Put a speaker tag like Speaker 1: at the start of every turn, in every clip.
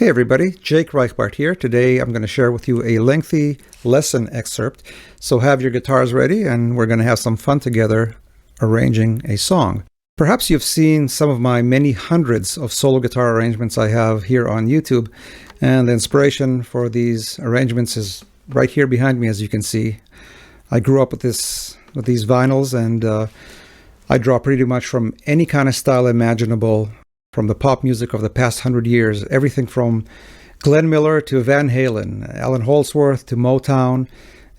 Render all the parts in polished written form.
Speaker 1: Hey everybody, Jake Reichbart here. Today I'm going to share with you a lengthy lesson excerpt. So have your guitars ready and we're going to have some fun together arranging a song. Perhaps you've seen some of my many hundreds of solo guitar arrangements I have here on YouTube, and the inspiration for these arrangements is right here behind me, as you can see. I grew up with these vinyls, and I draw pretty much from any kind of style imaginable from the pop music of the past 100 years, everything from Glenn Miller to Van Halen, Alan Holdsworth to Motown,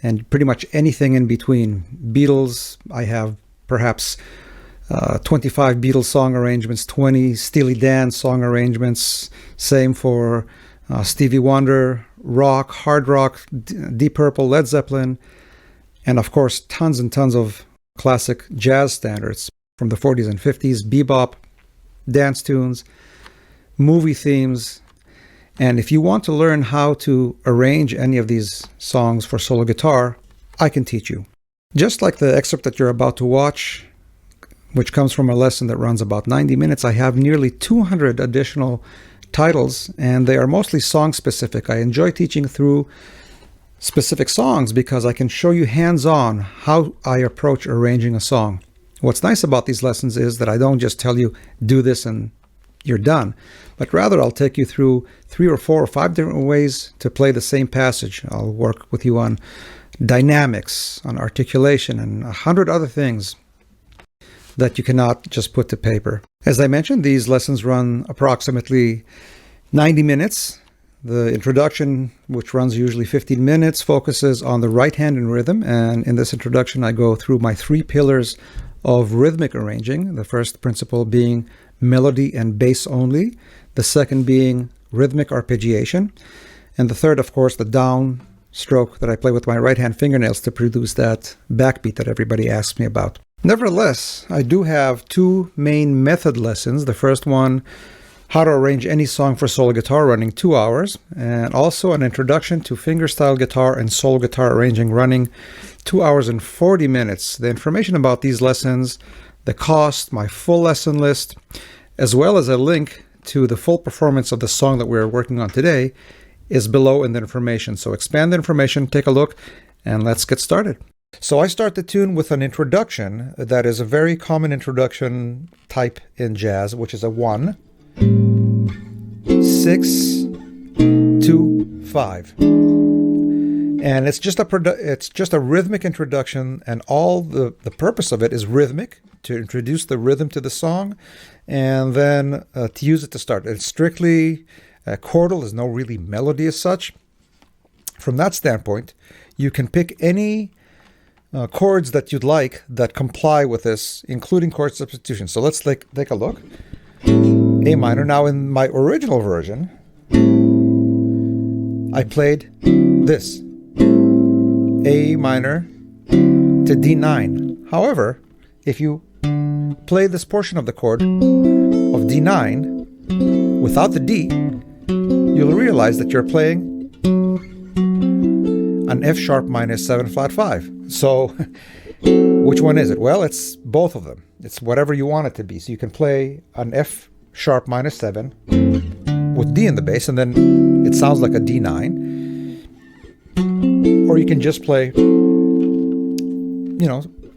Speaker 1: and pretty much anything in between. Beatles, I have perhaps 25 Beatles song arrangements, 20 Steely Dan song arrangements, same for Stevie Wonder, rock, hard rock, Deep Purple, Led Zeppelin, and of course tons and tons of classic jazz standards from the 40s and 50s, bebop, dance tunes, movie themes. And if you want to learn how to arrange any of these songs for solo guitar, I can teach you. Just like the excerpt that you're about to watch, which comes from a lesson that runs about 90 minutes, I have nearly 200 additional titles, and they are mostly song specific. I enjoy teaching through specific songs because I can show you hands-on how I approach arranging a song. What's nice about these lessons is that I don't just tell you, do this and you're done, but rather I'll take you through 3 or 4 or 5 different ways to play the same passage. I'll work with you on dynamics, on articulation, and 100 other things that you cannot just put to paper. As I mentioned, these lessons run approximately 90 minutes. The introduction, which runs usually 15 minutes, focuses on the right hand and rhythm, and in this introduction I go through my 3 pillars of rhythmic arranging, the first principle being melody and bass only, the second being rhythmic arpeggiation, and the third, of course, the down stroke that I play with my right hand fingernails to produce that backbeat that everybody asks me about. Nevertheless, I do have 2 main method lessons. The first one, how to arrange any song for solo guitar, running 2 hours, and also an introduction to fingerstyle guitar and solo guitar arranging, running 2 hours and 40 minutes. The information about these lessons, the cost, my full lesson list, as well as a link to the full performance of the song that we're working on today is below in the information. So expand the information, take a look, and let's get started. So I start the tune with an introduction that is a very common introduction type in jazz, which is a 1, 6, 2, 5. And it's just a rhythmic introduction, and all the purpose of it is rhythmic, to introduce the rhythm to the song, and then to use it to start. It's strictly chordal. There's no really melody as such. From that standpoint, you can pick any chords that you'd like that comply with this, including chord substitutions. So let's take a look. A minor. Now in my original version, I played this. A minor to D9. However, if you play this portion of the chord of D9 without the D, you'll realize that you're playing an F sharp minus 7 flat 5. So which one is it? Well, it's both of them. It's whatever you want it to be. So you can play an F sharp minus 7 with D in the bass, and then it sounds like a D9. Or you can just play,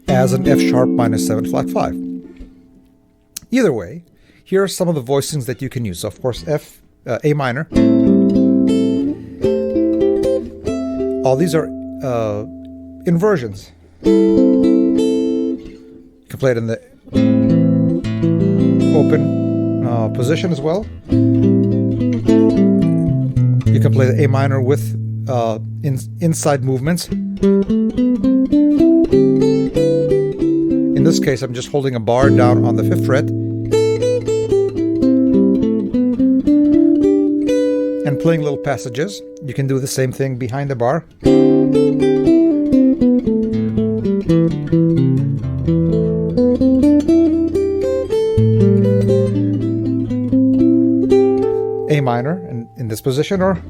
Speaker 1: as an F sharp minus 7 flat 5. Either way, here are some of the voicings that you can use. So of course, A minor. All these are inversions. You can play it in the open position as well. You can play the A minor with inside movements. In this case, I'm just holding a bar down on the 5th fret and playing little passages. You can do the same thing behind the bar. A minor in this position, or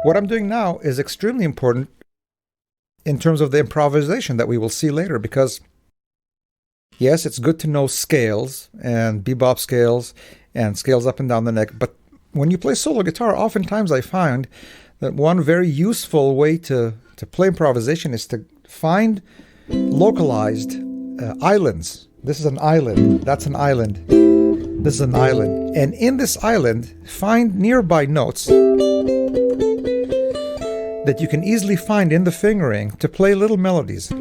Speaker 1: what I'm doing now is extremely important in terms of the improvisation that we will see later, because Yes, it's good to know scales and bebop scales and scales up and down the neck, but when you play solo guitar, oftentimes I find that one very useful way to play improvisation is to find localized islands. This is an island. That's an island. This is an island. And in this island, find nearby notes that you can easily find in the fingering to play little melodies.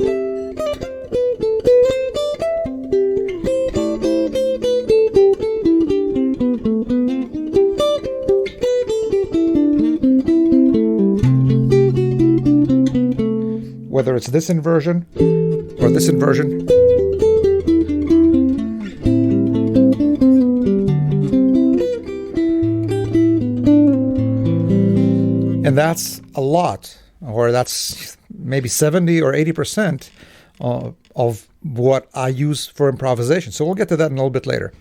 Speaker 1: Whether it's this inversion or this inversion. And that's a lot, or that's maybe 70 or 80% of what I use for improvisation. So we'll get to that in a little bit later.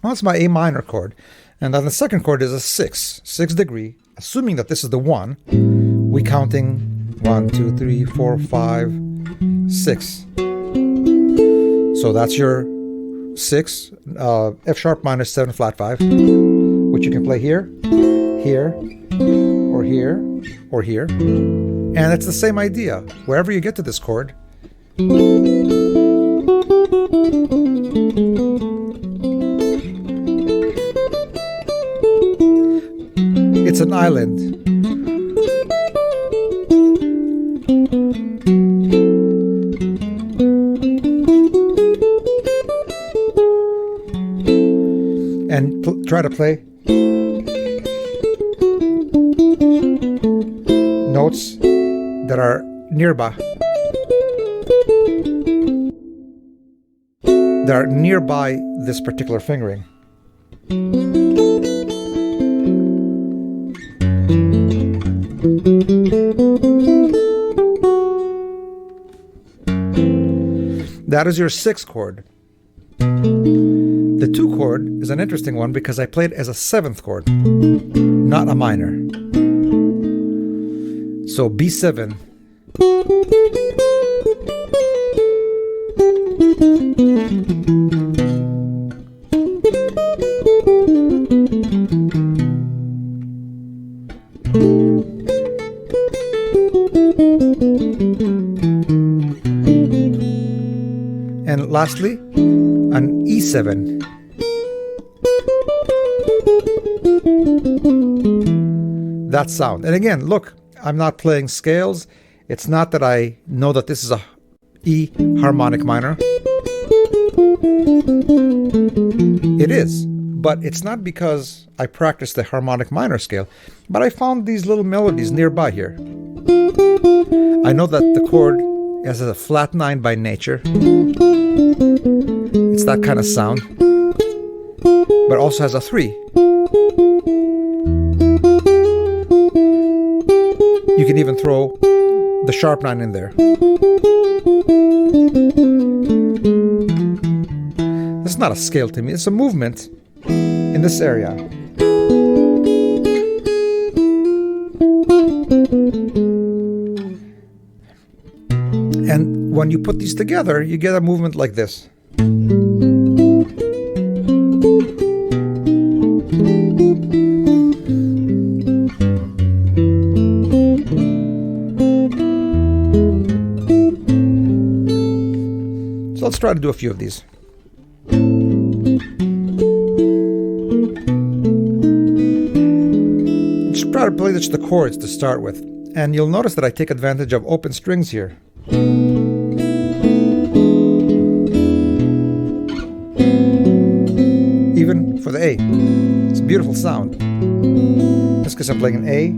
Speaker 1: Well, that's my A minor chord. And then the second chord is a 6 degree. Assuming that this is the 1, we counting 1, 2, 3, 4, 5, 6. So that's your 6, F sharp minor 7 flat 5, which you can play here, here, or here, or here. And it's the same idea. Wherever you get to this chord, it's an island. And try to play notes that are nearby. That are nearby this particular fingering. That is your 6 chord. The 2 chord is an interesting one because I played as a 7th chord, not a minor. So B7. And lastly, an E7. That sound. And again, look, I'm not playing scales. It's not that I know that this is a E harmonic minor. It is, but it's not because I practiced the harmonic minor scale, but I found these little melodies nearby here. I know that the chord is a flat 9 by nature. It's that kind of sound, but also has a 3. You can even throw the sharp 9 in there. This is not a scale to me, it's a movement in this area. And when you put these together, you get a movement like this. So let's try to do a few of these. Just try to play just the chords to start with. And you'll notice that I take advantage of open strings here. Even for the A. It's a beautiful sound. In this case I'm playing an A,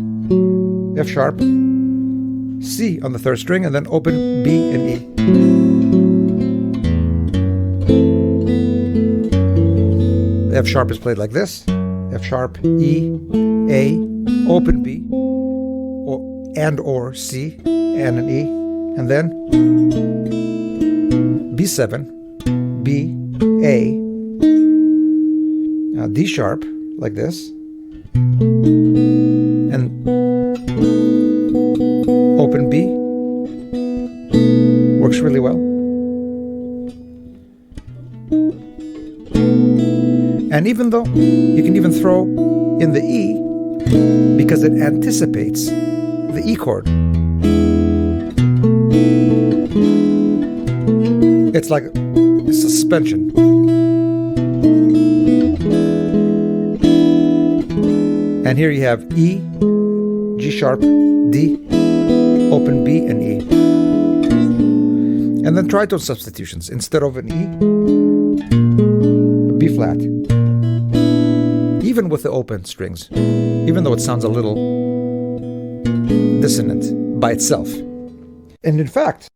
Speaker 1: F sharp, C on the 3rd string, and then open B and E. The F sharp is played like this. F sharp, E, A, open B, or C, and an E, and then B7, B, A, D sharp, like this, and open B, works really well. And even though you can even throw in the E because it anticipates the E chord. It's like a suspension. And here you have E, G sharp, D, open B, and E. And then tritone substitutions. Instead of an E, B flat. Even with the open strings, even though it sounds a little dissonant by itself. And in fact,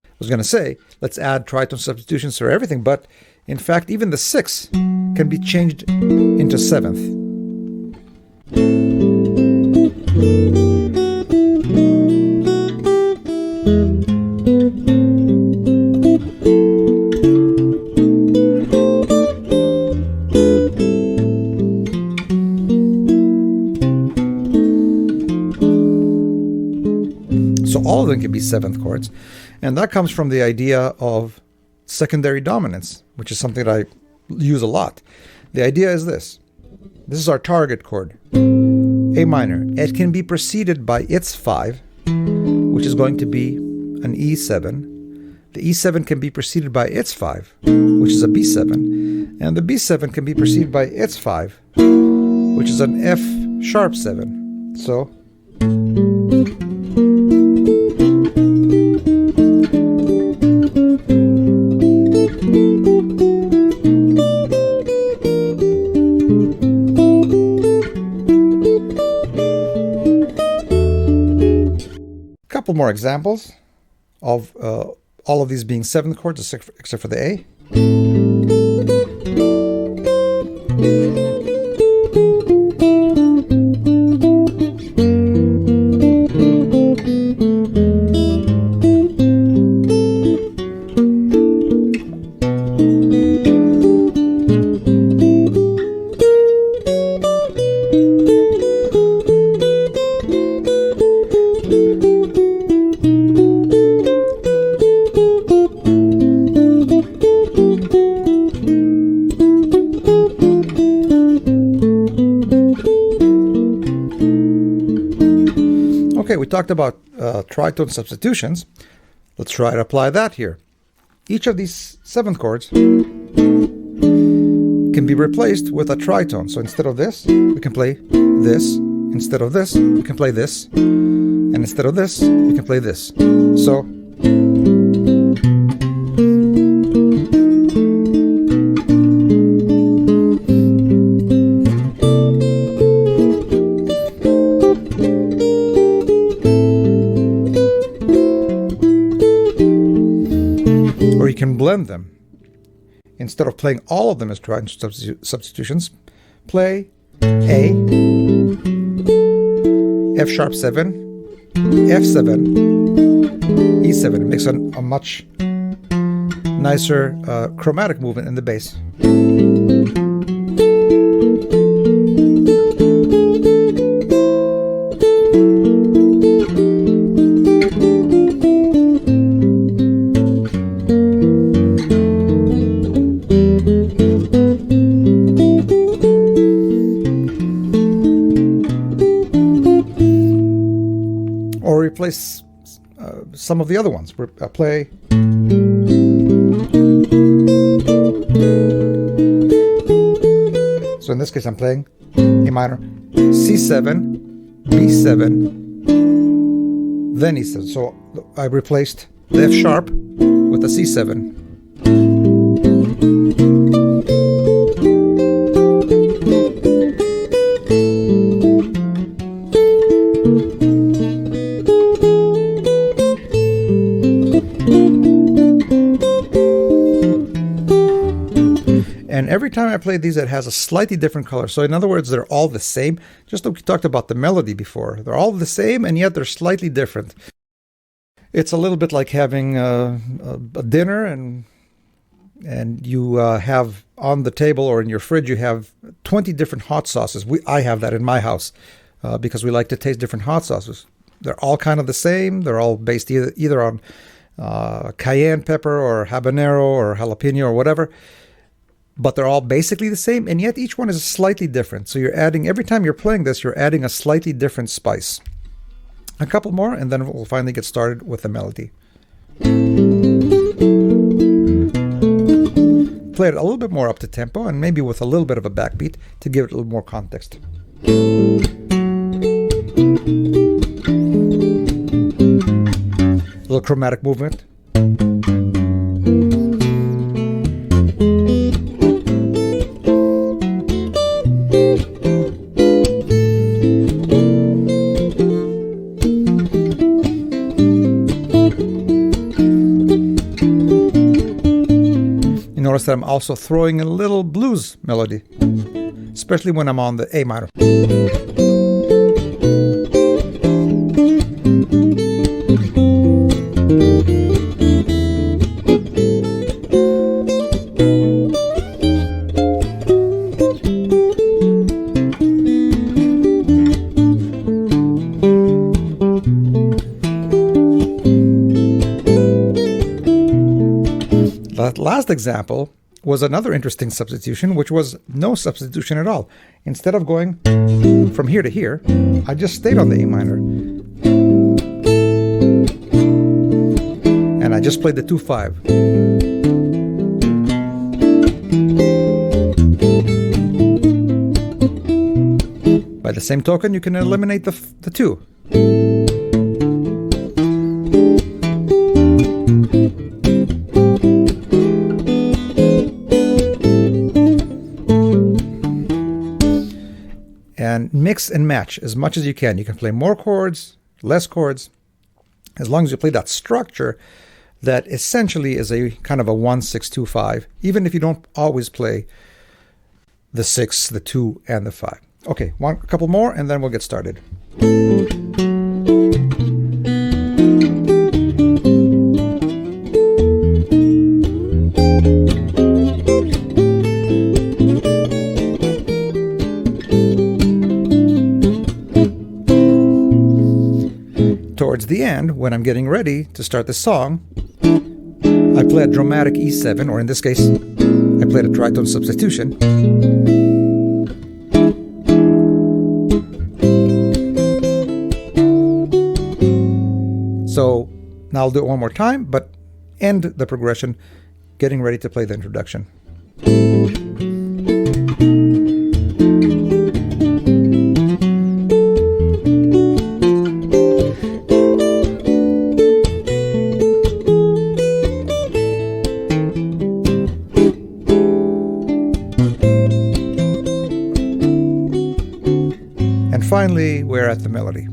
Speaker 1: I was going to say, let's add tritone substitutions for everything, but in fact, even the 6 can be changed into 7th. So all of them can be 7th chords. And that comes from the idea of secondary dominance, which is something that I use a lot. The idea is this. This is our target chord, A minor. It can be preceded by its 5, which is going to be an E7. The E7 can be preceded by its 5, which is a B7. And the B7 can be preceded by its 5, which is an F sharp 7. So couple more examples of all of these being 7th chords except for the A. Okay, we talked about tritone substitutions. Let's try to apply that here. Each of these 7th chords can be replaced with a tritone. So instead of this, we can play this. Instead of this, we can play this. And instead of this, we can play this. So or you can blend them. Instead of playing all of them as tritone substitutions, play A, F sharp 7, F7, E7. It makes a much nicer chromatic movement in the bass. Or replace some of the other ones. Play so in this case I'm playing A minor, C7, B7, then E7. So I replaced the F sharp with the C7. And every time I play these, it has a slightly different color. So in other words, they're all the same. Just like we talked about the melody before. They're all the same, and yet they're slightly different. It's a little bit like having a dinner, and you have on the table or in your fridge, you have 20 different hot sauces. I have that in my house because we like to taste different hot sauces. They're all kind of the same. They're all based either on cayenne pepper or habanero or jalapeno or whatever, but they're all basically the same, and yet each one is slightly different. So you're adding, every time you're playing this, you're adding a slightly different spice. A couple more, and then we'll finally get started with the melody. Play it a little bit more up to tempo, and maybe with a little bit of a backbeat to give it a little more context. A little chromatic movement. Notice that I'm also throwing a little blues melody, especially when I'm on the A minor. That last example was another interesting substitution, which was no substitution at all. Instead of going from here to here, I just stayed on the A minor. And I just played the 2-5. By the same token, you can eliminate the 2. And mix and match as much as you can. You can play more chords, less chords, as long as you play that structure that essentially is a kind of a 1-6-2-5, even if you don't always play the 6, the 2, and the 5. Okay, a couple more, and then we'll get started. Towards the end, when I'm getting ready to start the song, I play a dramatic E7, or in this case, I played a tritone substitution. So now I'll do it one more time, but end the progression, getting ready to play the introduction. And finally, we're at the melody.